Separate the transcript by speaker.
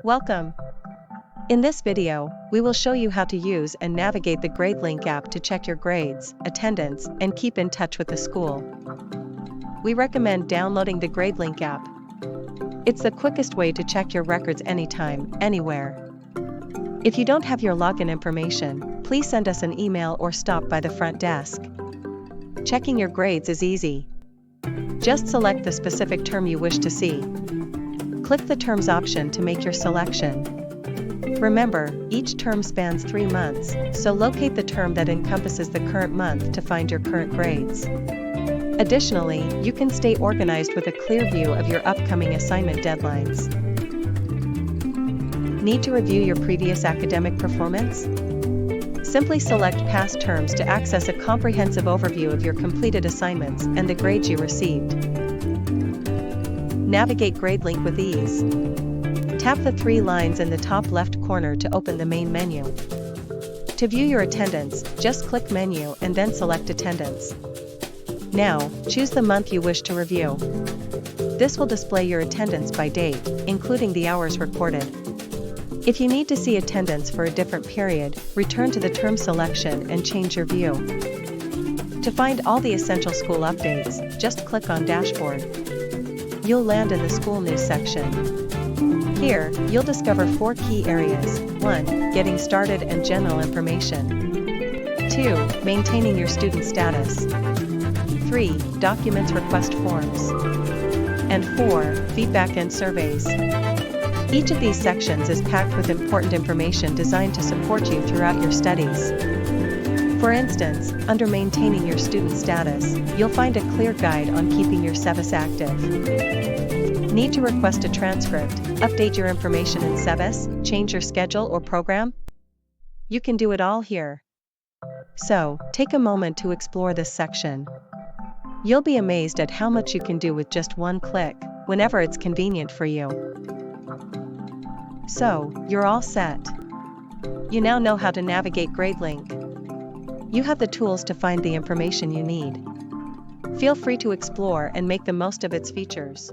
Speaker 1: Welcome! In this video, we will show you how to use and navigate the Gradelink app to check your grades, attendance, and keep in touch with the school. We recommend downloading the Gradelink app. It's the quickest way to check your records anytime, anywhere. If you don't have your login information, please send us an email or stop by the front desk. Checking your grades is easy. Just select the specific term you wish to see. Click the Terms option to make your selection. Remember, each term spans 3 months, so locate the term that encompasses the current month to find your current grades. Additionally, you can stay organized with a clear view of your upcoming assignment deadlines. Need to review your previous academic performance? Simply select past terms to access a comprehensive overview of your completed assignments and the grades you received. Navigate Gradelink with ease. Tap the 3 lines in the top left corner to open the main menu. To view your attendance, just click Menu and then select Attendance. Now, choose the month you wish to review. This will display your attendance by date, including the hours recorded. If you need to see attendance for a different period, return to the term selection and change your view. To find all the essential school updates, just click on Dashboard. You'll land in the School News section. Here, you'll discover 4 key areas: 1. Getting started and general information. 2. Maintaining your student status. 3. Documents request forms. And 4. Feedback and surveys. Each of these sections is packed with important information designed to support you throughout your studies. For instance, under Maintaining your student status, you'll find a clear guide on keeping your SEVIS active. Need to request a transcript, update your information in SEVIS, change your schedule or program? You can do it all here. So, take a moment to explore this section. You'll be amazed at how much you can do with just one click, whenever it's convenient for you. So, you're all set. You now know how to navigate Gradelink. You have the tools to find the information you need. Feel free to explore and make the most of its features.